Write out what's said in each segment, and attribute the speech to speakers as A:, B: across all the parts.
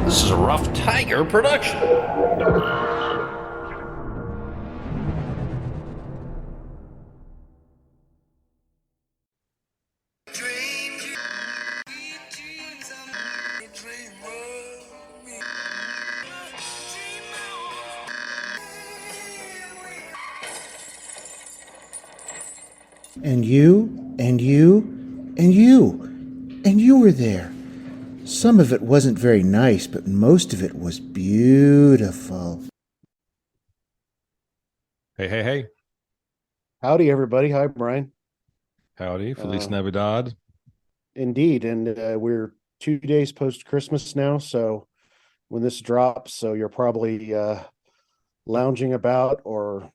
A: This is a Rough Tiger production.
B: And you, and you, and you, and you were there. Some of it wasn't very nice, but most of it was beautiful.
C: Hey.
D: Howdy, everybody. Hi, Bryan.
C: Howdy. Feliz Navidad.
D: Indeed. And we're 2 days post-Christmas now. So when this drops, so you're probably lounging about or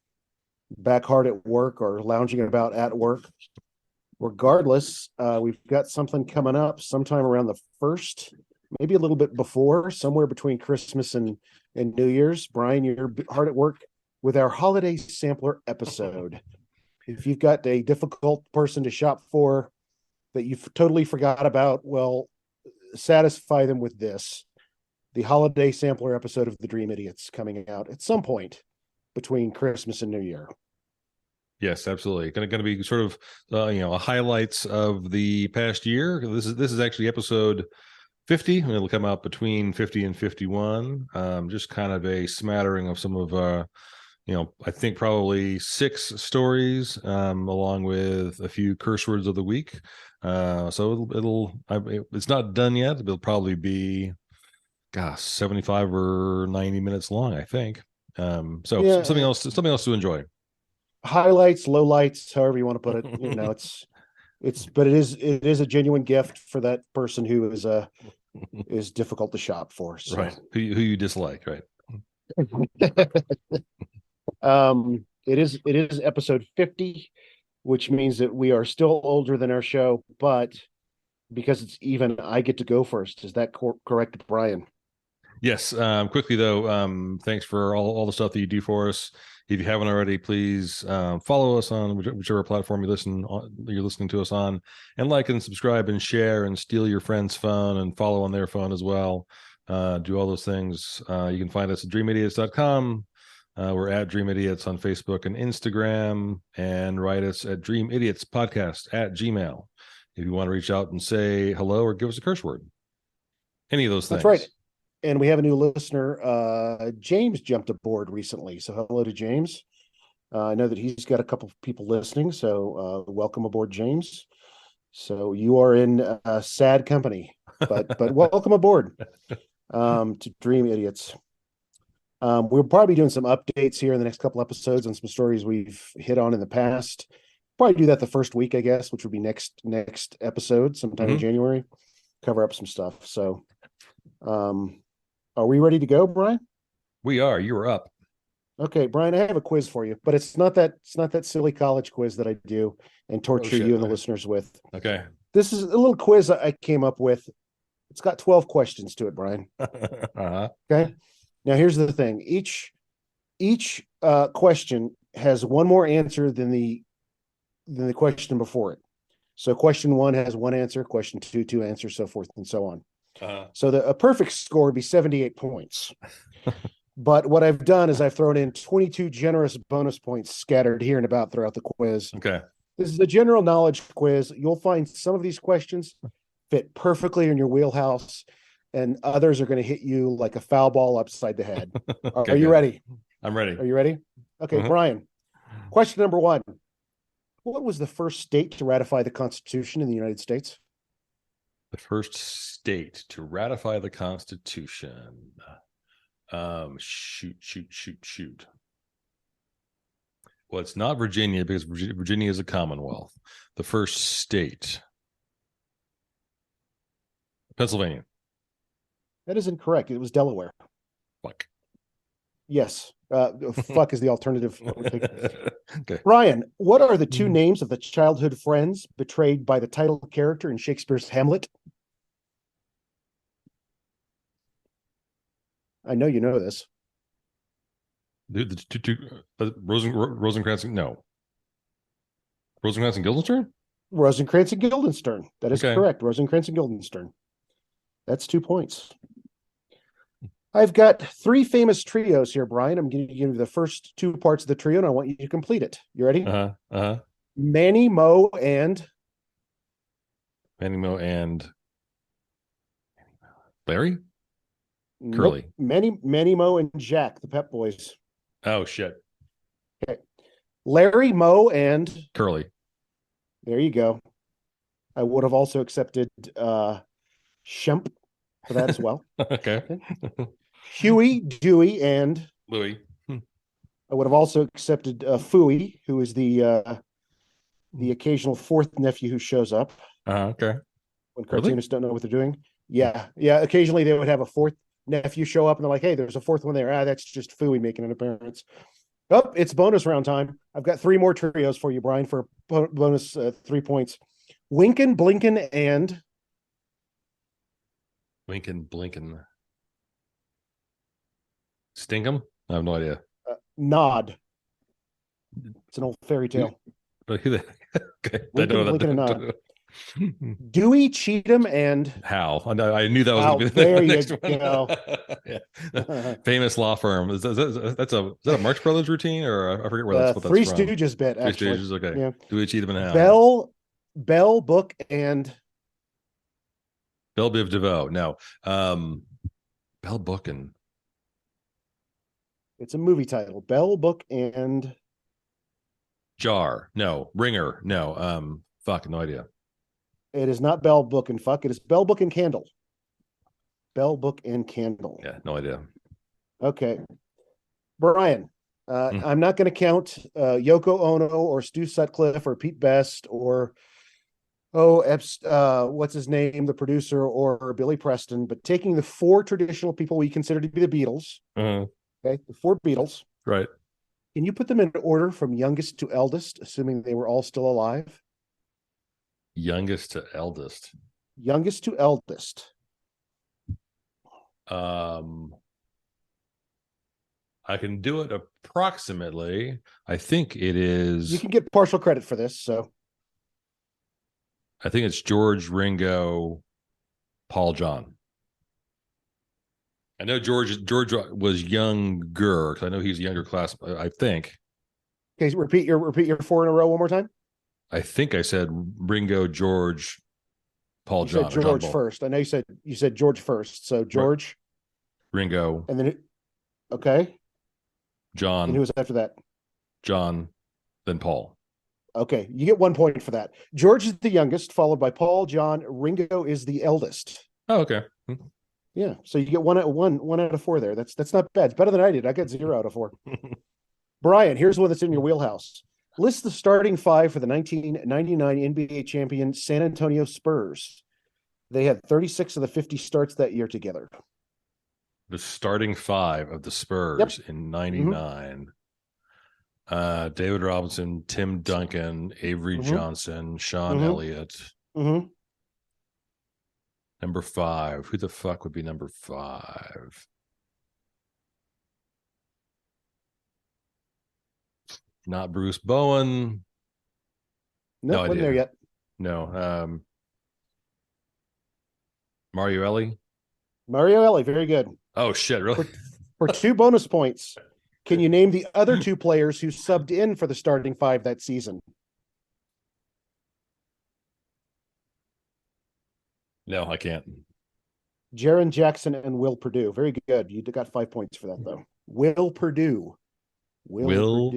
D: back hard at work or lounging about at work. Regardless, we've got something coming up sometime around the 1st, maybe a little bit before, somewhere between Christmas and New Year's. Bryan, you're hard at work with our holiday sampler episode. If you've got a difficult person to shop for that you've totally forgot about, well, satisfy them with this. The holiday sampler episode of The Dream Idiots coming out at some point between Christmas and New Year.
C: Yes, absolutely. Going to be sort of highlights of the past year. This is actually episode 50, and it'll come out between 50 and 51. Just kind of a smattering of some of I think probably 6 stories, along with a few curse words of the week. So it's not done yet. It'll probably be, 75 or 90 minutes long, I think. Something else to enjoy.
D: Highlights, lowlights, however you want to put it. But it is a genuine gift for that person who is difficult to shop for. So.
C: Right. Who you dislike, right?
D: It is episode 50, which means that we are still older than our show, but because it's even, I get to go first. Is that correct, Bryan?
C: Yes. Quickly though, thanks for all the stuff that you do for us. If you haven't already, please follow us on whichever platform you're listening to us on, and like and subscribe and share and steal your friend's phone and follow on their phone as well. Do all those things. You can find us at dreamidiots.com. We're at Dream Idiots on Facebook and Instagram, and write us at dreamidiotspodcast@gmail.com if you want to reach out and say hello or give us a curse word. Any of those things.
D: That's right. And we have a new listener. James jumped aboard recently. So hello to James. I know that he's got a couple of people listening. So welcome aboard, James. So you are in sad company, but welcome aboard to Dream Idiots. We'll probably be doing some updates here in the next couple episodes on some stories we've hit on in the past. Probably do that the first week, I guess, which would be next episode sometime in January. Cover up some stuff. So are we ready to go, Bryan?
C: We are. You are up.
D: Okay, Bryan, I have a quiz for you, but it's not that silly college quiz that I do and torture you and the listeners with.
C: Okay.
D: This is a little quiz I came up with. It's got 12 questions to it, Bryan.
C: Uh-huh.
D: Okay. Now here's the thing. Each question has one more answer than the question before it. So question 1 has one answer, question 2 answers, so forth and so on. So a perfect score would be 78 points. But what I've done is I've thrown in 22 generous bonus points scattered here and about throughout the quiz.
C: Okay.
D: This is a general knowledge quiz. You'll find some of these questions fit perfectly in your wheelhouse, and others are going to hit you like a foul ball upside the head.
C: Okay,
D: are you ready?
C: I'm ready.
D: Are you ready? Okay, Bryan. Question number 1. What was the first state to ratify the Constitution in the United States?
C: The first state to ratify the Constitution. Shoot. Well, it's not Virginia, because Virginia is a Commonwealth. The first state. Pennsylvania.
D: That is incorrect. It was Delaware.
C: Fuck.
D: Yes. Fuck is the alternative.
C: Okay.
D: Bryan, what are the 2 names of the childhood friends betrayed by the title character in Shakespeare's Hamlet? I know you know this.
C: The two Rosencrantz. No. Rosencrantz and Guildenstern?
D: Rosencrantz and Guildenstern. That is
C: Okay.
D: correct. Rosencrantz and Guildenstern. That's 2 points. I've got three famous trios here, Brian. I'm going to give you the first two parts of the trio, and I want you to complete it. You ready? Manny, Mo, and
C: Manny, Mo, and Larry?
D: nope.
C: Curly.
D: Manny, Mo, and Jack, the Pep Boys.
C: Oh, shit.
D: Okay. Larry, Mo, and
C: Curly.
D: there you go. I would have also accepted Shemp for that as well.
C: Okay.
D: Huey, Dewey, and
C: Louis.
D: I would have also accepted Fooey, who is the occasional fourth nephew who shows up
C: Okay.
D: when
C: Really?
D: cartoonists don't know what they're doing. Yeah. Occasionally they would have a fourth nephew show up, and they're like, "Hey, there's a fourth one there." That's just Fooey making an appearance. Oh, it's bonus round time. I've got three more trios for you, Brian, for bonus 3 points. Winkin, Blinkin, and
C: Lincoln, Blinken. Stinkum? I have no idea.
D: Nod. It's an old fairy tale.
C: But who the okay.
D: Lincoln, Blinken, and
C: Nod.
D: Nod. Dewey, Cheatham, and
C: Hal. I knew that was
D: Hal.
C: going to be
D: There
C: the
D: you
C: next
D: go.
C: one. Yeah. Famous law firm. Is that a Marx Brothers routine, or I forget where that's what
D: Three
C: that's from.
D: Stooges bit,
C: Three
D: actually.
C: Stooges. Okay.
D: Yeah.
C: Dewey, Cheatham, and Hal.
D: Bell, Book, and
C: Bell Biv DeVoe. No. Bell Book and
D: it's a movie title. Bell, Book, and
C: Jar. No. Ringer. No. Fuck. No idea.
D: it is not Bell, Book, and Fuck. It is Bell, Book, and Candle. Bell, Book, and Candle.
C: Yeah. No idea.
D: Okay. Brian, I'm not going to count Yoko Ono or Stu Sutcliffe or Pete Best or what's his name, the producer, or Billy Preston, but taking the four traditional people we consider to be the Beatles, okay, the four Beatles.
C: Right.
D: Can you put them in order from youngest to eldest, assuming they were all still alive?
C: Youngest to eldest.
D: Youngest to eldest.
C: I can do it approximately. I think it is.
D: You can get partial credit for this. So
C: I think it's George, Ringo, Paul, John. I know George was younger because I know he's a younger class. I think.
D: Okay, repeat your four in a row one more time.
C: I think I said Ringo, George, Paul,
D: You
C: John.
D: said George first. I know you said George first. So George,
C: Ringo,
D: and then okay,
C: John,
D: and who was after that?
C: John, then Paul.
D: Okay, you get 1 point for that. George is the youngest, followed by Paul, John. Ringo is the eldest.
C: Oh, okay.
D: Yeah, so you get one out of four there. That's not bad. It's better than I did. I got 0 out of 4. Brian, here's one that's in your wheelhouse. List the starting five for the 1999 NBA champion San Antonio Spurs. They had 36 of the 50 starts that year together.
C: The starting five of the Spurs in '99. David Robinson, Tim Duncan, Avery Johnson, Sean Elliott. Number 5. Who the fuck would be number 5? Not Bruce Bowen.
D: No
C: idea.
D: Wasn't there yet.
C: No. Mario Ellie.
D: Mario Ellie, very good.
C: Oh shit! Really?
D: For 2 bonus points, can you name the other 2 players who subbed in for the starting five that season?
C: No, I can't.
D: Jaren Jackson and Will Perdue. Very good. You got 5 points for that, though. Will Perdue.
C: Will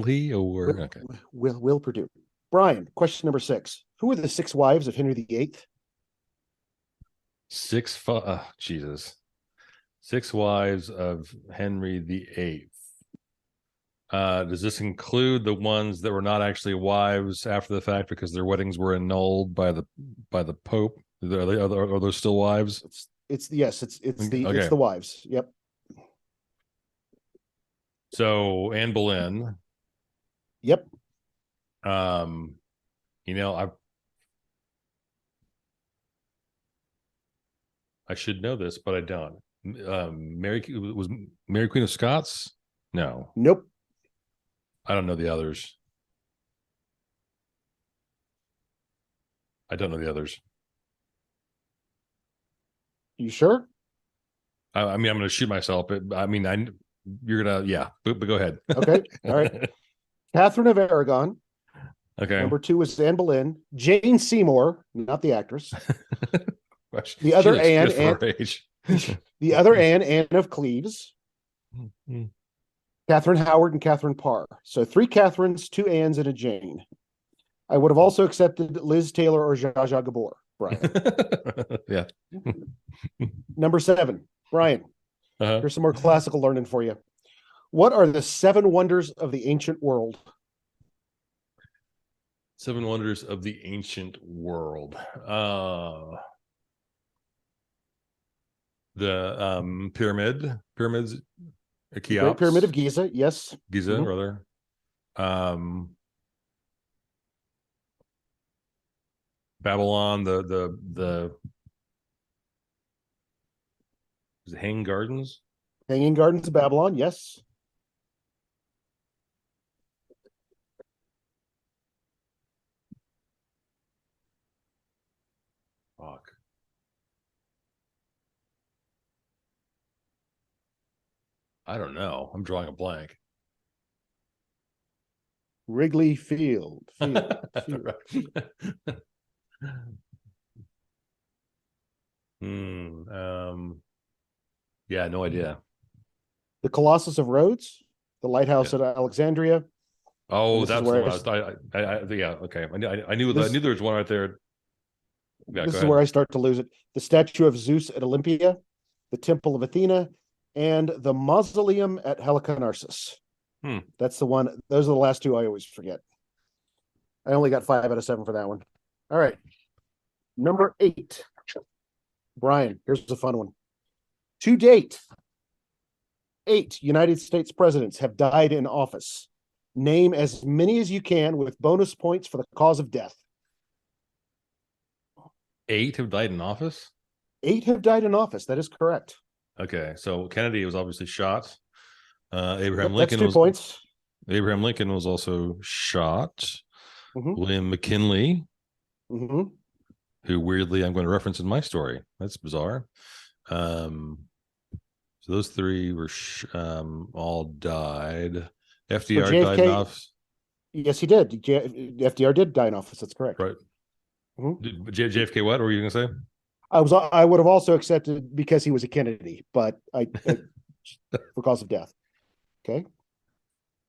C: he or okay?
D: Will Perdue. Brian, question number 6. Who are the 6 wives of Henry VIII?
C: 6 Jesus. 6 wives of Henry VIII. Does this include the ones that were not actually wives after the fact because their weddings were annulled by the Pope? Are those still wives?
D: It's the wives. Yep.
C: So Anne Boleyn.
D: Yep.
C: I should know this, but I don't. Mary Queen of Scots? No.
D: Nope.
C: I don't know the others. I don't know the others.
D: You sure?
C: I mean, I'm going to shoot myself, but I mean, you're gonna, yeah, but go ahead.
D: Okay. All right. Catherine of Aragon.
C: Okay.
D: Number 2 is Anne Boleyn. Jane Seymour, not the actress. The
C: She
D: other
C: looks
D: Anne,
C: good for her age.
D: the other Anne of Cleves. Catherine Howard and Catherine Parr. So 3 Catherines, 2 Annes, and a Jane. I would have also accepted Liz Taylor or Zsa Zsa Gabor, Brian.
C: Yeah.
D: Number 7, Brian.
C: Uh-huh.
D: Here's some more classical learning for you. What are the 7 wonders of the ancient world?
C: 7 wonders of the ancient world. The pyramids,
D: The Great
C: Cheops,
D: Pyramid of Giza, yes.
C: Giza,
D: Mhm.
C: rather. Babylon, the is it Hanging Gardens.
D: Hanging Gardens of Babylon, yes.
C: Fuck. I don't know. I'm drawing a blank.
D: Wrigley Field. Field.
C: Yeah, no idea.
D: The Colossus of Rhodes, the lighthouse
C: Yeah.
D: at Alexandria.
C: Oh,
D: this is
C: that's the
D: where
C: one. Yeah, okay. I knew
D: This-
C: there was one right there. Yeah,
D: this
C: go
D: is
C: ahead.
D: where I start to lose it. The statue of Zeus at Olympia, the Temple of Athena, and the mausoleum at Halicarnassus. That's the one. Those are the last 2 I always forget. I only got 5 out of 7 for that one. All right. Number 8. Brian, here's a fun one. To date, 8 United States presidents have died in office. Name as many as you can with bonus points for the cause of death.
C: 8 have died in office.
D: 8 have died in office. That is correct.
C: Okay, so Kennedy was obviously shot. Abraham
D: Yep,
C: Lincoln
D: that's 2 points.
C: Abraham Lincoln was also shot.
D: Mhm.
C: William McKinley,
D: Mhm.
C: who weirdly I'm going to reference in my story. That's bizarre. So those 3 were all died. FDR
D: JFK,
C: died in office.
D: Yes, he did. FDR did die in office. That's correct.
C: Right.
D: Mhm.
C: JFK, what were you going to say?
D: I would have also accepted because he was a Kennedy, but for cause of death. Okay.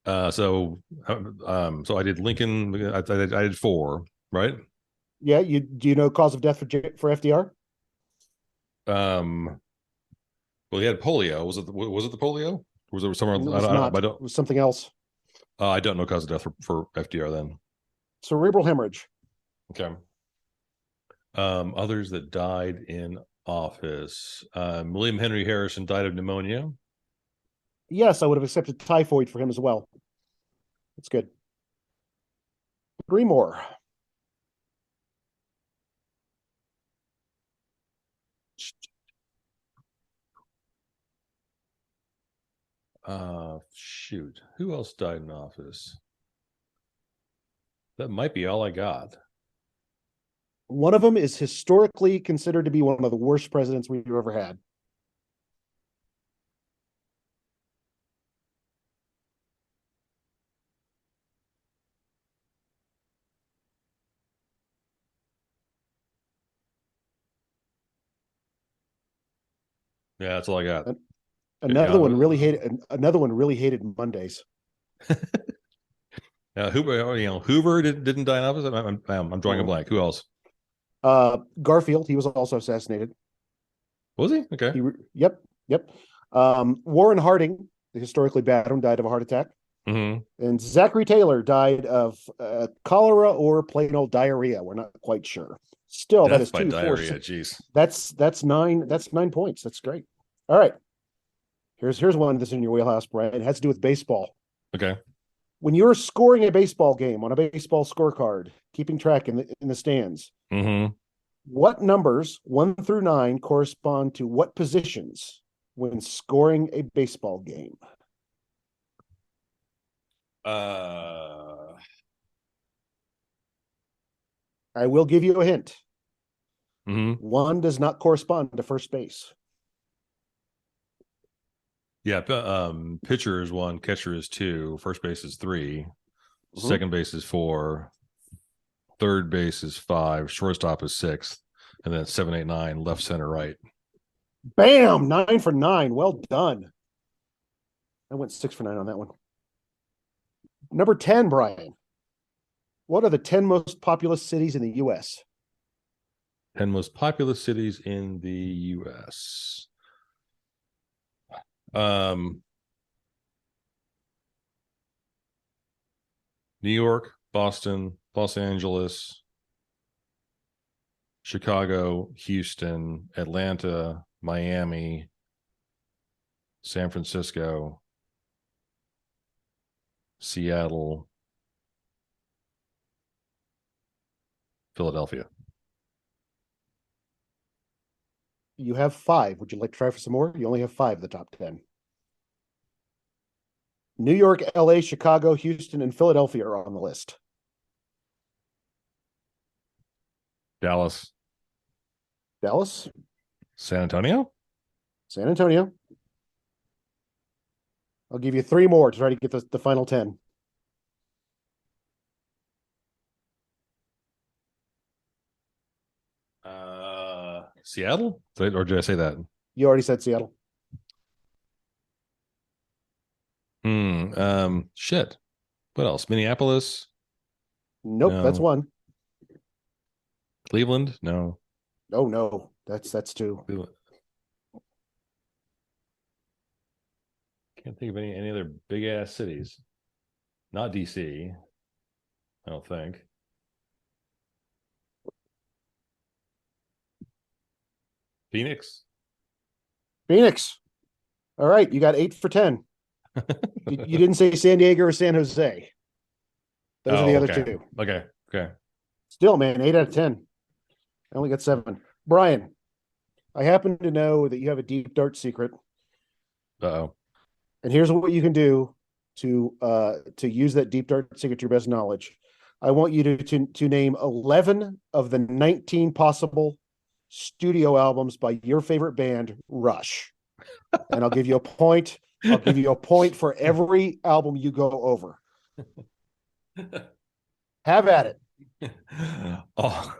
C: So I did Lincoln. I did 4, right?
D: Yeah. Do you know cause of death for FDR?
C: Well, he had polio. Was it the polio? Or was it somewhere?
D: It was not. It was something else.
C: I don't know cause of death for FDR then.
D: Cerebral hemorrhage.
C: Okay. Others that died in office. William Henry Harrison died of pneumonia.
D: Yes, I would have accepted typhoid for him as well. That's good. 3 more.
C: Shoot. Who else died in office? That might be all I got.
D: One of them is historically considered to be one of the worst presidents we've ever had.
C: Yeah, that's all I got.
D: Another one really hated Mondays.
C: Hoover didn't die in office. I'm drawing a blank. Who else?
D: Garfield, he was also assassinated.
C: Was he? Okay.
D: Yep. Warren Harding, the historically bad one, died of a heart attack.
C: Mm-hmm.
D: And Zachary Taylor died of cholera or plain old diarrhea. We're not quite sure. Still, that is 2, 4,
C: diarrhea. Jeez.
D: That's 9. That's 9 points. That's great. All right. Here's one that's in your wheelhouse, Brian. It has to do with baseball.
C: Okay.
D: When you're scoring a baseball game on a baseball scorecard, keeping track in the stands,
C: Mm-hmm.
D: what numbers 1 through 9 correspond to what positions when scoring a baseball game? I will give you a hint.
C: Mm-hmm.
D: 1 does not correspond to first base.
C: Yeah, pitcher is 1, catcher is 2, first base is 3, second base is 4, third base is 5, shortstop is 6, and then 7, 8, 9, left, center, right.
D: Bam! 9 for 9. Well done. I went 6 for 9 on that one. Number 10, Brian. What are the 10 most populous cities in the U.S.?
C: 10 most populous cities in the U.S. New York, Boston, Los Angeles, Chicago, Houston, Atlanta, Miami, San Francisco, Seattle, Philadelphia.
D: You have 5. Would you like to try for some more? You only have 5 of the top 10. New York, LA, Chicago, Houston, and Philadelphia are on the list.
C: Dallas.
D: Dallas,
C: San Antonio.
D: San Antonio. I'll give you 3 more to try to get the final 10.
C: Seattle? Or did I say that?
D: You already said Seattle.
C: Shit. What else? Minneapolis?
D: Nope,
C: No.
D: that's 1.
C: Cleveland? No.
D: Oh no, that's 2.
C: Cleveland. Can't think of any other big ass cities. Not DC. I don't think. Phoenix.
D: Phoenix. All right, you got 8 for 10. You didn't say San Diego or San Jose. Those are the other 2.
C: Okay.
D: Still, man, 8 out of 10. I only got 7. Brian, I happen to know that you have a deep dark secret.
C: Uh-oh.
D: And here's what you can do to use that deep dark secret to your best knowledge. I want you to name 11 of the 19 possible studio albums by your favorite band, Rush. And I'll give you a point. I'll give you a point for every album you go over. Have at it.
C: Oh.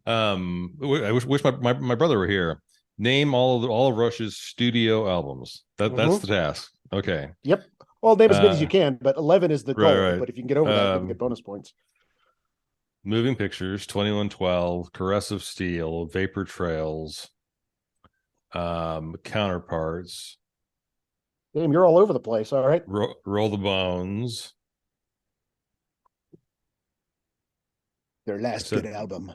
C: I wish my brother were here. Name all of Rush's studio albums. That's the task. Okay.
D: Yep. Well, name as many as you can, but 11 is the goal.
C: Right.
D: But if you can get over that, you'll get bonus points.
C: Moving Pictures, 2112, Caress of Steel, Vapor Trails, Counterparts.
D: Damn, you're all over the place. All right.
C: Roll the Bones.
D: Their last good album.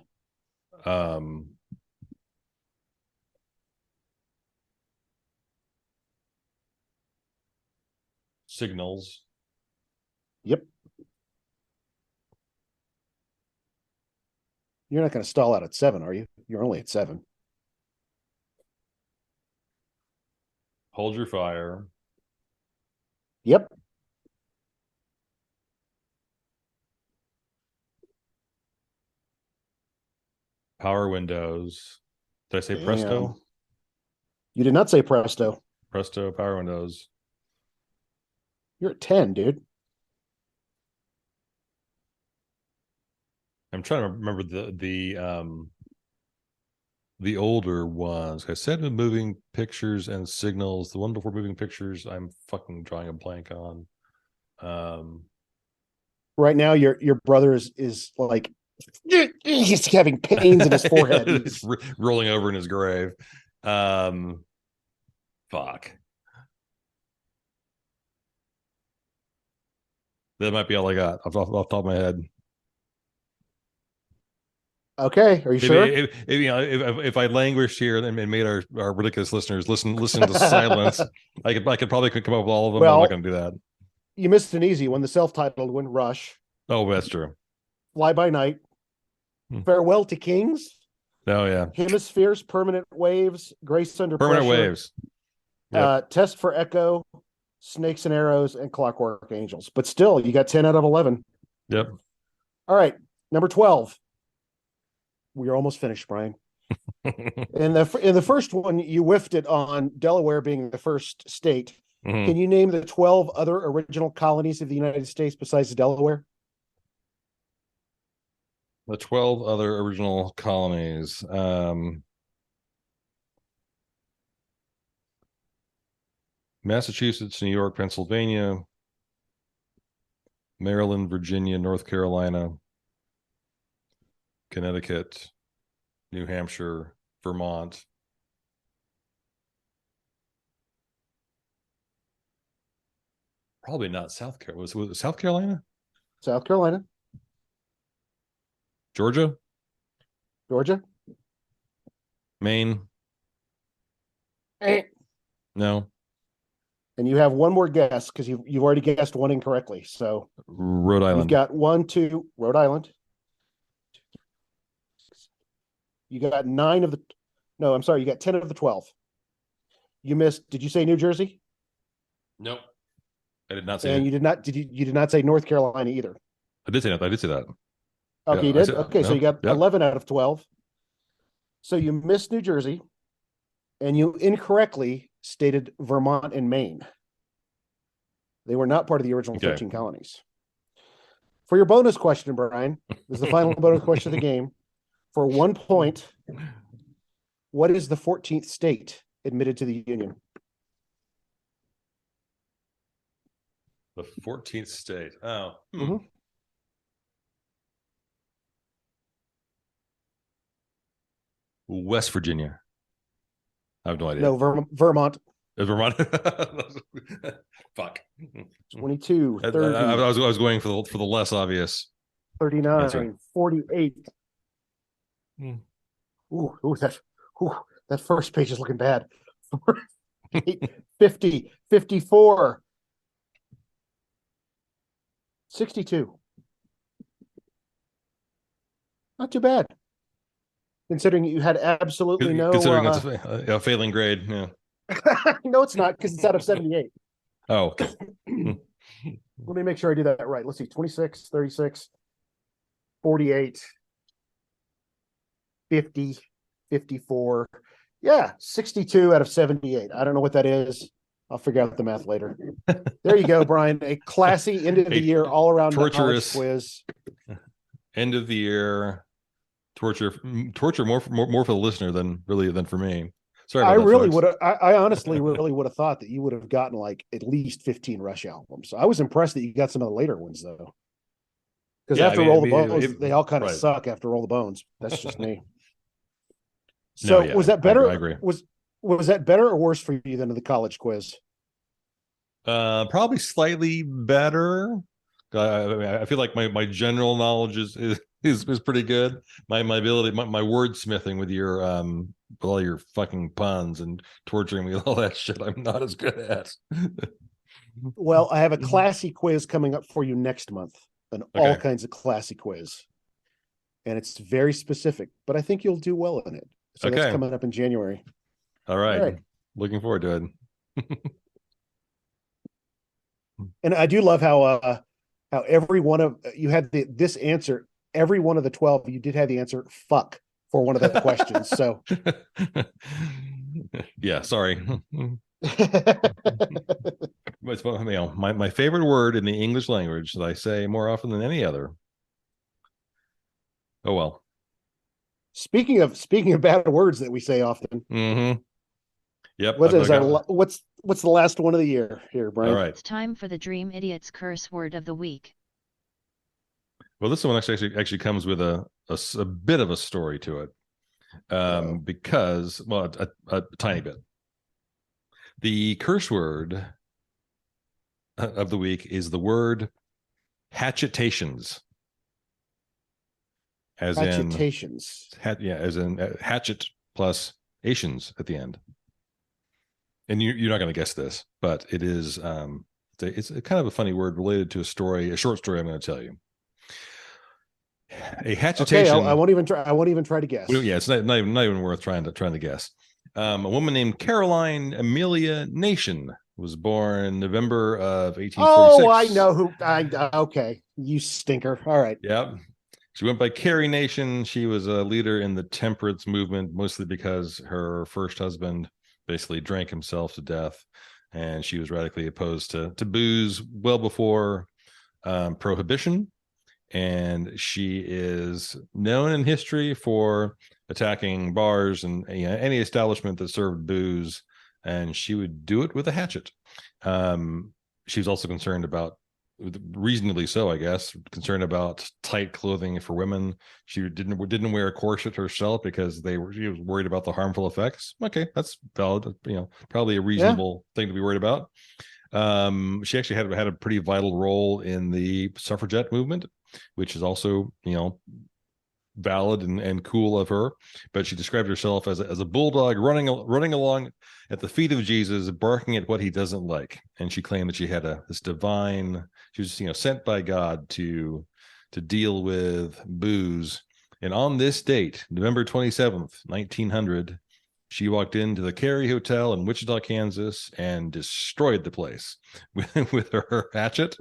C: Signals.
D: Yep. You're not going to stall out at 7, are you? You're only at 7.
C: Hold Your Fire.
D: Yep.
C: Power Windows. Did I say Presto?
D: You did not say Presto.
C: Presto, Power Windows.
D: You're at 10, dude.
C: I'm trying to remember the older ones. I said with Moving Pictures and Signals. The one before Moving Pictures, I'm fucking drawing a blank on.
D: Right now, your brother is like he's having pains in his forehead.
C: He's rolling over in his grave. Fuck. That might be all I got off the top of my head.
D: Okay, are you sure?
C: If I languished here and made our ridiculous listeners listen to silence, I could probably come up with all of them.
D: Well,
C: I'm not going to do that.
D: You missed an easy one. The self-titled one, Rush.
C: Oh, that's true.
D: Fly By Night. Farewell to Kings.
C: Oh yeah.
D: Hemispheres, Permanent Waves, Grace Under
C: Permanent
D: Pressure.
C: Waves. Yep.
D: Test for Echo, Snakes and Arrows, and Clockwork Angels. But still, you got 10 out of 11.
C: Yep.
D: All right, number 12. We are almost finished, Brian. In the first one, you whiffed it on Delaware being the first state.
C: Mhm.
D: Can you name the 12 other original colonies of the United States besides Delaware?
C: The 12 other original colonies. Massachusetts, New York, Pennsylvania, Maryland, Virginia, North Carolina, Connecticut, New Hampshire, Vermont. Probably not South Carolina. Was it South Carolina?
D: South Carolina,
C: Georgia?
D: Georgia.
C: Maine?
D: Eh.
C: No.
D: And you have one more guess because you've already guessed one incorrectly. So
C: Rhode
D: you've
C: Island.
D: got 1, 2, Rhode Island. You got 9 of the, no, I'm sorry, you got 10 of the 12. You missed, did you say New Jersey?
C: Nope. I did not say
D: And
C: it.
D: you did not say North Carolina either.
C: I did say that. I did say that.
D: Okay,
C: Yeah,
D: you did?
C: said,
D: Okay, so you got 11 out of 12. So you missed New Jersey, and you incorrectly stated Vermont and Maine. They were not part of the original 13 colonies. For your bonus question, Brian, this is the final bonus question of the game. For 1 point, what is the 14th state admitted to the Union?
C: The 14th state. Oh.
D: Mhm.
C: West Virginia. I have no idea.
D: No, Vermont.
C: Is Vermont? Fuck.
D: 22, 30,
C: I was going for the less obvious.
D: 39,
C: answer.
D: 48.
C: Hmm.
D: Ooh, that first page is looking bad. 50, 54, 62. Not too bad. Considering you had absolutely no...
C: Considering it's a failing grade, yeah.
D: No, it's not, because it's out of 78.
C: Oh, okay.
D: Let me make sure I do that right. Let's see, 26, 36, 48, 50, 54. Yeah, 62 out of 78. I don't know what that is. I'll figure out the math later. There you go, Brian. A classy end of the year all-around
C: torturous
D: quiz.
C: End of the year torture more for the listener than for me. Sorry about
D: I
C: that,
D: really
C: folks.
D: would have. I honestly really would have thought that you would have gotten like at least 15 Rush albums. I was impressed that you got some of the later ones though. Because after Roll the Bones, they all kind of suck after Roll the Bones. That's just me. So was that better?
C: I agree.
D: Was that better or worse for you than the college quiz?
C: Probably slightly better. I feel like my general knowledge is pretty good. My ability, my wordsmithing with all your fucking puns and torturing me with all that shit, I'm not as good at.
D: Well, I have a classy quiz coming up for you next month, all kinds of classy quiz, and it's very specific. But I think you'll do well in it. So that's coming up in January.
C: All right. Looking forward to it.
D: And I do love how every one of you had this answer. Every one of the 12, you did have the answer "fuck" for one of the questions. So,
C: yeah, sorry. But my favorite word in the English language that I say more often than any other. Oh well.
D: Speaking of bad words that we say often.
C: Mm-hmm. Yep.
D: What's the last one of the year here, Brian?
C: All right.
E: It's time for the Dream Idiot's curse word of the week.
C: Well, this one actually comes with a bit of a story to it, because a tiny bit. The curse word of the week is the word hatchetations. As
D: hatchetations.
C: As in hatchet plus Asians at the end. And you're not going to guess this, but it is it's a kind of a funny word related to a short story I'm going to tell you. A hatchetation.
D: Okay, I won't even try to guess.
C: Yeah, it's not even worth trying to guess. A woman named Caroline Amelia Nation was born November of 1846.
D: Oh, I know who. Okay, you stinker. All right.
C: Yep. She went by Carrie Nation. She was a leader in the temperance movement, mostly because her first husband basically drank himself to death, and she was radically opposed to booze well before prohibition. And she is known in history for attacking bars and any establishment that served booze, and she would do it with a hatchet. She was also concerned about, reasonably so, I guess, concerned about tight clothing for women. She didn't wear a corset herself because she was worried about the harmful effects. Okay, that's valid. Probably a reasonable thing to be worried about. She actually had a pretty vital role in the suffragette movement, which is also valid and cool of her. But she described herself as a bulldog running along at the feet of Jesus, barking at what he doesn't like. And she claimed that she had this divine, she was sent by God to deal with booze. And on this date, November 27th, 1900, she walked into the Carey Hotel in Wichita, Kansas, and destroyed the place with her hatchet.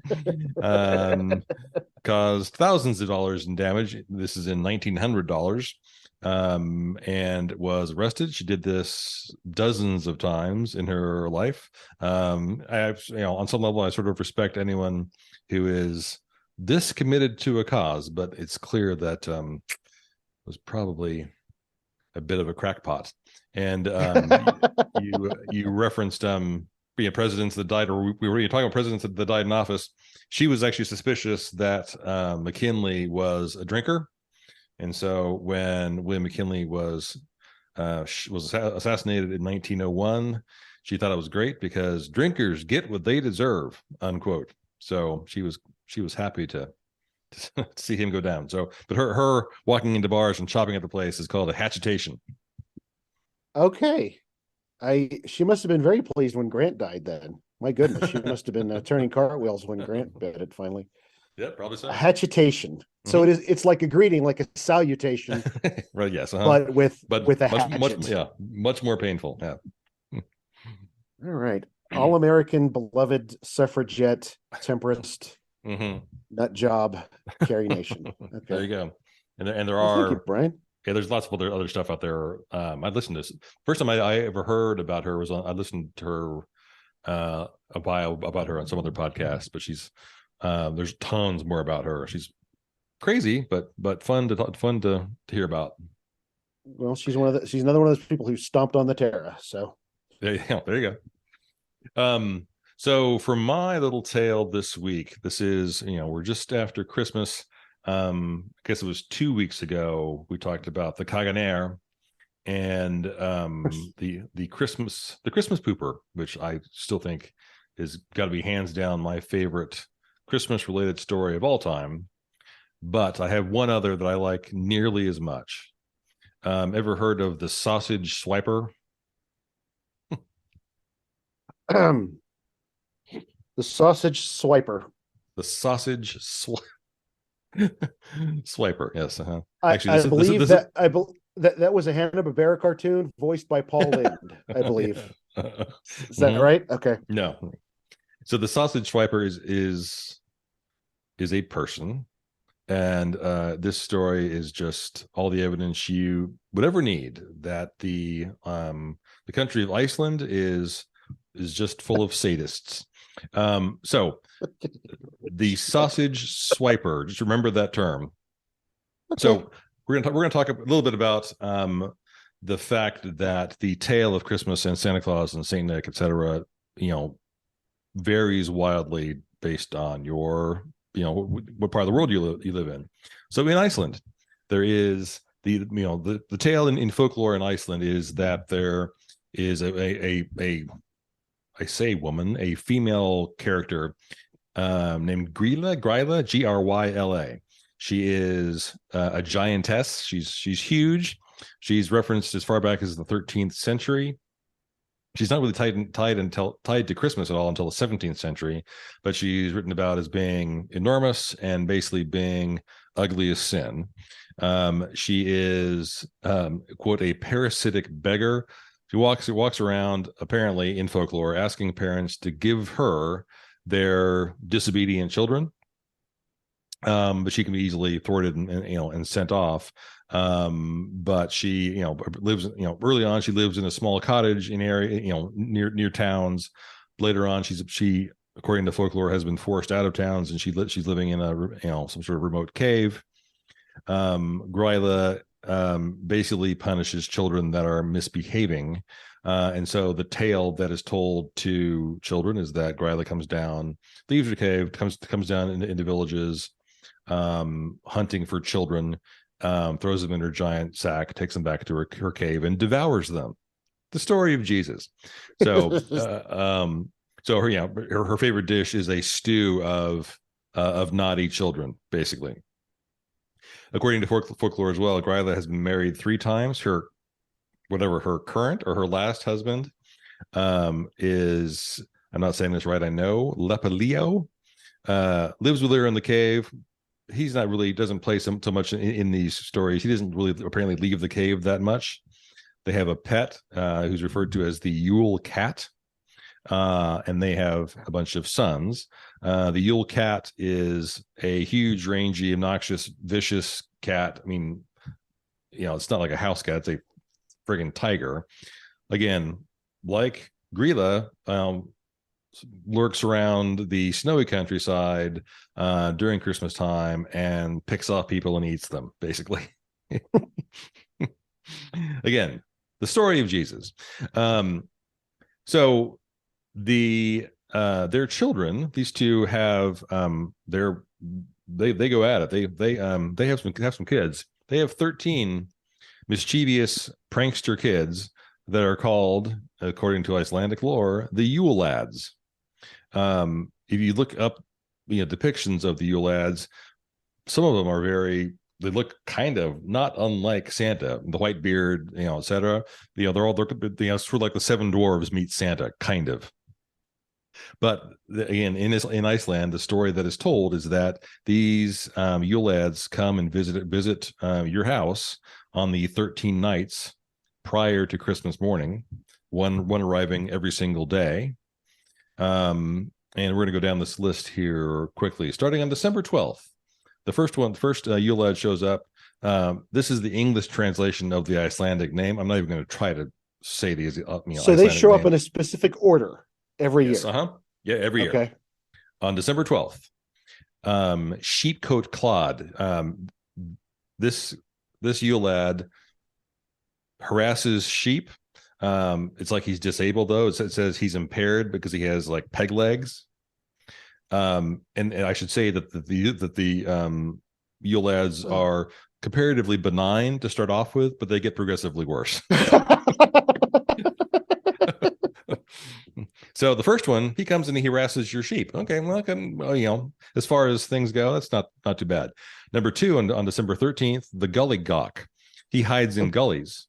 C: Caused thousands of dollars in damage. This is in $1,900, and was arrested. She did this dozens of times in her life. On some level, I sort of respect anyone who is this committed to a cause, but it's clear that was probably a bit of a crackpot. And you referenced presidents that died, or we were talking about presidents that died in office. She was actually suspicious that McKinley was a drinker, and so when William McKinley was assassinated in 1901, she thought it was great because drinkers get what they deserve, unquote. So she was happy to see him go down. So, but her walking into bars and chopping at the place is called a hatchetation.
D: Okay. She must have been very pleased when Grant died then. My goodness, she must have been turning cartwheels when Grant did it finally.
C: Yeah, probably so.
D: A hatchetation. Mm-hmm. So it's like a greeting, like a salutation.
C: Right, yes.
D: But with a hatchet.
C: Much more painful. Yeah.
D: All right. All-American beloved suffragette temperist nut job Carrie Nation. Okay.
C: There you go. And there are
D: thank you, Bryan.
C: Yeah, there's lots of other stuff out there. I listened to this. First time I ever heard about her was I listened to her a bio about her on some other podcast, but she's there's tons more about her. She's crazy, but fun to hear about.
D: Well, she's another one of those people who stomped on the Terra. So
C: there you go. So for my little tale this week, this is we're just after Christmas. I guess it was 2 weeks ago we talked about the Caganer and the Christmas pooper, which I still think is got to be hands down my favorite Christmas related story of all time. But I have one other that I like nearly as much. Ever heard of the sausage swiper?
D: The sausage swiper.
C: The sausage swiper. Yes.
D: Actually, I believe that was a Hanna-Barbera cartoon voiced by Paul Lind, I believe. Is that right? Okay.
C: No. So the sausage swiper is a person, and this story is just all the evidence you would ever need that the country of Iceland is just full of sadists. So the sausage swiper, just remember that term. Okay. So we're gonna talk a little bit about the fact that the tale of Christmas and Santa Claus and Saint Nick, etc., varies wildly based on your what part of the world you live in. So in Iceland, there is the tale in folklore in Iceland is that there is a female character named Gryla, Gryla. She is a giantess. She's huge. She's referenced as far back as the 13th century. She's not really tied to Christmas at all until the 17th century, but she's written about as being enormous and basically being ugly as sin. She is quote a parasitic beggar. She walks around apparently in folklore asking parents to give her their disobedient children. but she can be easily thwarted and sent off. But she lives early on. She lives in a small cottage in area near towns. Later on, she according to folklore has been forced out of towns, and she's living in some sort of remote cave. Gryla basically punishes children that are misbehaving. And so the tale that is told to children is that Gryla comes down, leaves her cave, comes down into villages, hunting for children, throws them in her giant sack, takes them back to her cave, and devours them. The story of Jesus. So, so her favorite dish is a stew of naughty children, basically. According to folklore as well, Gryla has been married 3 times. Her current or her last husband is, I'm not saying this right, I know, Lepaleo, lives with her in the cave. He's not really, doesn't play so much in these stories. He doesn't really apparently leave the cave that much. They have a pet who's referred to as the Yule cat, and they have a bunch of sons. The Yule cat is a huge, rangy, obnoxious, vicious cat. I mean, it's not like a house cat. It's a friggin' tiger. Again, like Gryla, lurks around the snowy countryside during Christmas time and picks off people and eats them, basically. Again, the story of Jesus. So their children, these two have they go at it. They have some kids. They have 13 mischievous prankster kids that are called, according to Icelandic lore, the Yule Lads. If you look up depictions of the Yule Lads, some of them are they look kind of not unlike Santa, the white beard, etc. They're sort of like the 7 dwarves meet Santa, kind of. But again, in Iceland, the story that is told is that these Yule Lads come and visit your house on the 13 nights prior to Christmas morning, one arriving every single day. And we're going to go down this list here quickly, starting on December 12th. The first Yule Lad shows up. This is the English translation of the Icelandic name. I'm not even going to try to say these. So
D: Icelandic they show name. Up in a specific order every year.
C: Yeah, every year.
D: Okay.
C: On December 12th, Sheepcoat Clod. This Yule Lad harasses sheep. It's like he's disabled, though. It says he's impaired because he has like peg legs. And I should say that the Yule Lads are comparatively benign to start off with, but they get progressively worse. So the first one, he comes and he harasses your sheep. Okay, well, as far as things go, that's not too bad. Number 2, on December 13th, the Gully Gawk. He hides in gullies,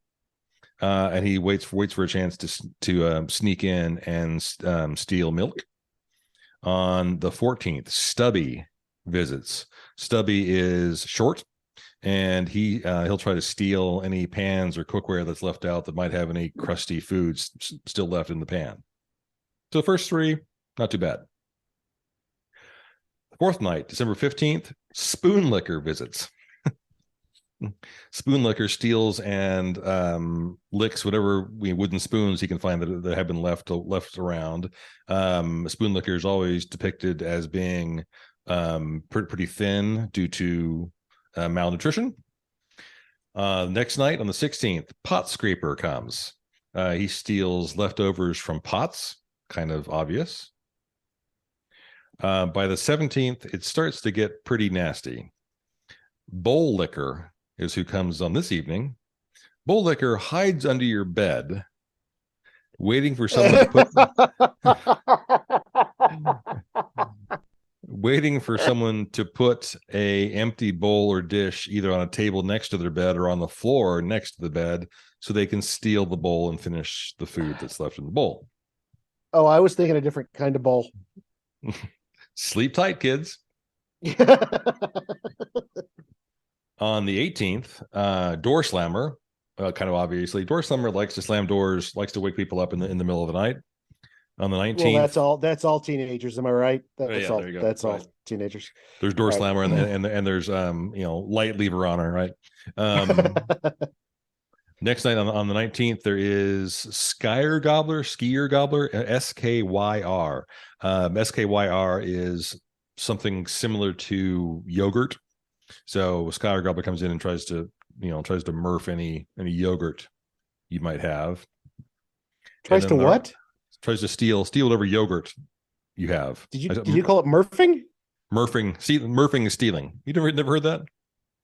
C: and he waits for a chance to sneak in and steal milk. On the 14th, Stubby visits. Stubby is short, and he'll try to steal any pans or cookware that's left out that might have any crusty foods still left in the pan. So the first 3, not too bad. The 4th night, December 15th, Spoonlicker visits. Spoonlicker steals and licks whatever wooden spoons he can find that have been left around. Spoonlicker is always depicted as being pretty thin due to malnutrition. Next night, on the 16th, Pot Scraper comes. He steals leftovers from pots. Kind of obvious. By the 17th, it starts to get pretty nasty. Bowl Licker is who comes on this evening. Bowl Licker hides under your bed, waiting for someone to put a empty bowl or dish either on a table next to their bed or on the floor next to the bed, so they can steal the bowl and finish the food that's left in the bowl.
D: Oh, I was thinking a different kind of bowl.
C: Sleep tight, kids. On the 18th, Door Slammer, kind of obviously, Door Slammer likes to slam doors, likes to wake people up in the middle of the night. On the 19th,
D: well, that's all teenagers, am I right? That's all. That's all teenagers.
C: There's door
D: Right.
C: slammer and there's light lever on her, right? Next night on the 19th, there is Skier Gobbler, SKYR. SKYR is something similar to yogurt. So Skier Gobbler comes in and tries to murph any yogurt you might have.
D: Tries to what?
C: Tries to steal whatever yogurt you have.
D: Did you call it murphing?
C: Murphing is stealing. You never heard that?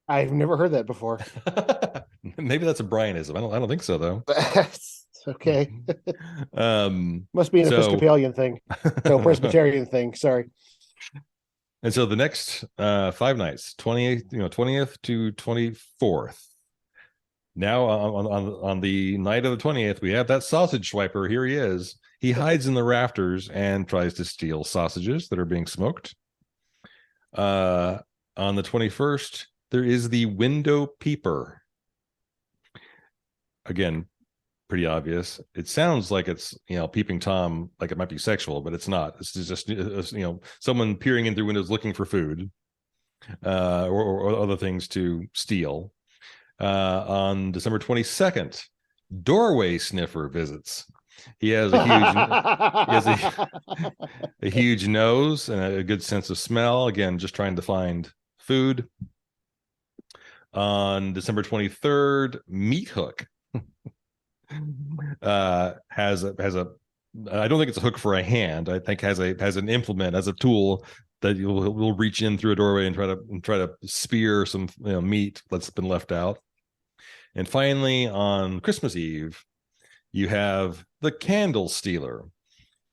D: I've never heard that before.
C: Maybe that's a Bryanism. I don't think so though.
D: Okay. Must be an Episcopalian thing. No, Presbyterian thing. Sorry.
C: And so the next 5 nights, 20th to 24th. Now on the night of the 20th, we have that sausage swiper. Here he is. He hides in the rafters and tries to steal sausages that are being smoked. On the 21st, there is the window peeper. Again, pretty obvious. It sounds like it's peeping Tom, like it might be sexual, but it's not. It's just someone peering in through windows looking for food, or other things to steal. On December 22nd, doorway sniffer visits. He has a huge nose and a good sense of smell. Again, just trying to find food. On December 23rd, Meat Hook has a I don't think it's a hook for a hand. I think has an implement as a tool that will reach in through a doorway and try to spear some meat that's been left out. And finally, on Christmas Eve, you have the candle stealer,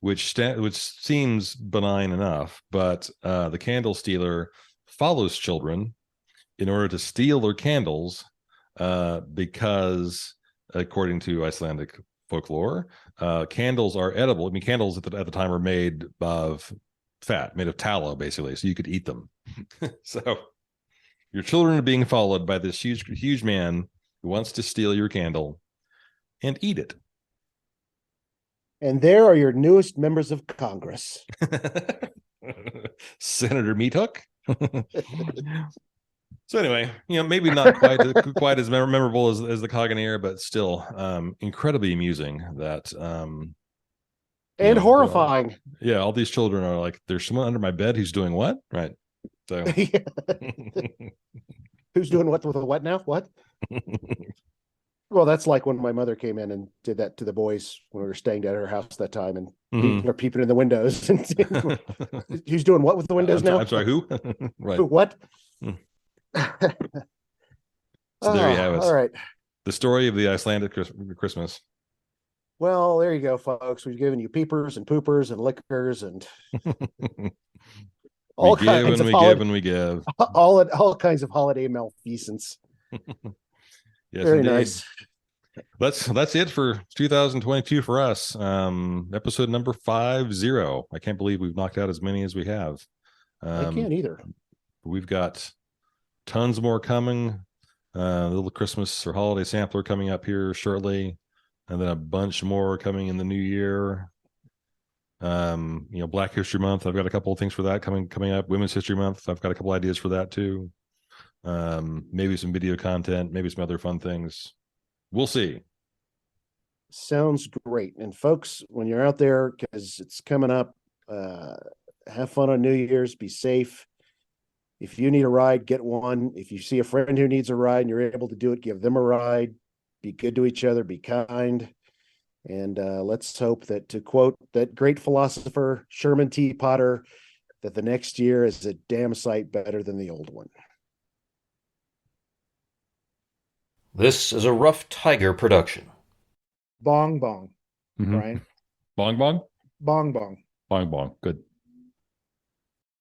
C: which seems benign enough, but the candle stealer follows children in order to steal their candles, because according to Icelandic folklore, candles are edible. I mean, candles at the time were made of fat, made of tallow, basically, so you could eat them. So your children are being followed by this huge man who wants to steal your candle and eat it.
D: And there are your newest members of Congress.
C: Senator Meat Hook. So anyway, maybe not quite as memorable as the Coganair, but still incredibly amusing. That
D: and horrifying.
C: All these children are like, there's someone under my bed who's doing what? Right. So
D: who's doing what with the what now? What? Well, that's like when my mother came in and did that to the boys when we were staying at her house that time, and people are peeping in the windows. And who's doing what with the windows now?
C: I'm sorry, who? Right.
D: What?
C: So there you have it.
D: All right.
C: The story of the Icelandic Christmas.
D: Well, there you go, folks. We've given you peepers and poopers and liquors and all kinds of
C: we give.
D: All kinds of holiday malfeasance.
C: Yes,
D: very
C: indeed.
D: nice.
C: That's it for 2022 for us. Episode number 50. I can't believe we've knocked out as many as we have.
D: I can't either.
C: We've got tons more coming. A little Christmas or holiday sampler coming up here shortly, and then a bunch more coming in the new year. Black History Month, I've got a couple of things for that coming up. Women's History Month, I've got a couple ideas for that too. Maybe some video content, maybe some other fun things. We'll see.
D: Sounds great. And folks, when you're out there, because it's coming up, have fun on New Year's, be safe. If you need a ride, get one. If you see a friend who needs a ride and you're able to do it, give them a ride. Be good to each other, be kind. And let's hope that, to quote that great philosopher, Sherman T. Potter, that the next year is a damn sight better than the old one.
A: This is a Rough Tiger production.
F: Bong bong, Bryan.
C: Bong bong?
F: Bong bong.
C: Bong bong. Good.